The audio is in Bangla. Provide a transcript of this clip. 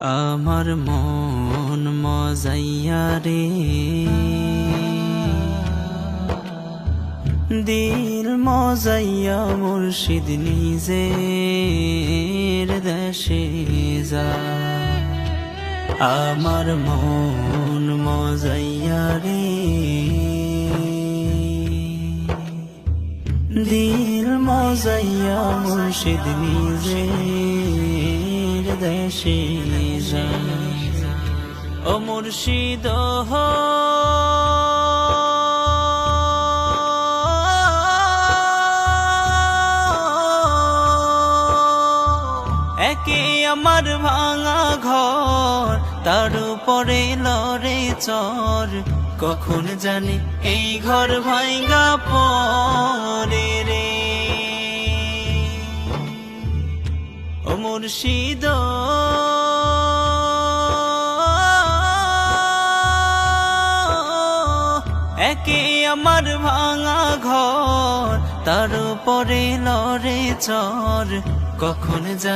আমার মন মজাইয়া রে, দিল মজাইয়া মুর্শিদ নিজের দেশে যা। আমার মন মজাইয়া রে, দিল মজাইয়া মুর্শিদ নিজের দেশে যা। ও মুর্শিদ একে আমার ভাঙা ঘর, তার উপরে লড়ে চর, কখন জানি এই ঘর ভাঙা পড়ে রে। ও মুর্শিদ একে আমার ভাঙা ঘর, তার উপরে লড়ে চর, কখন জানি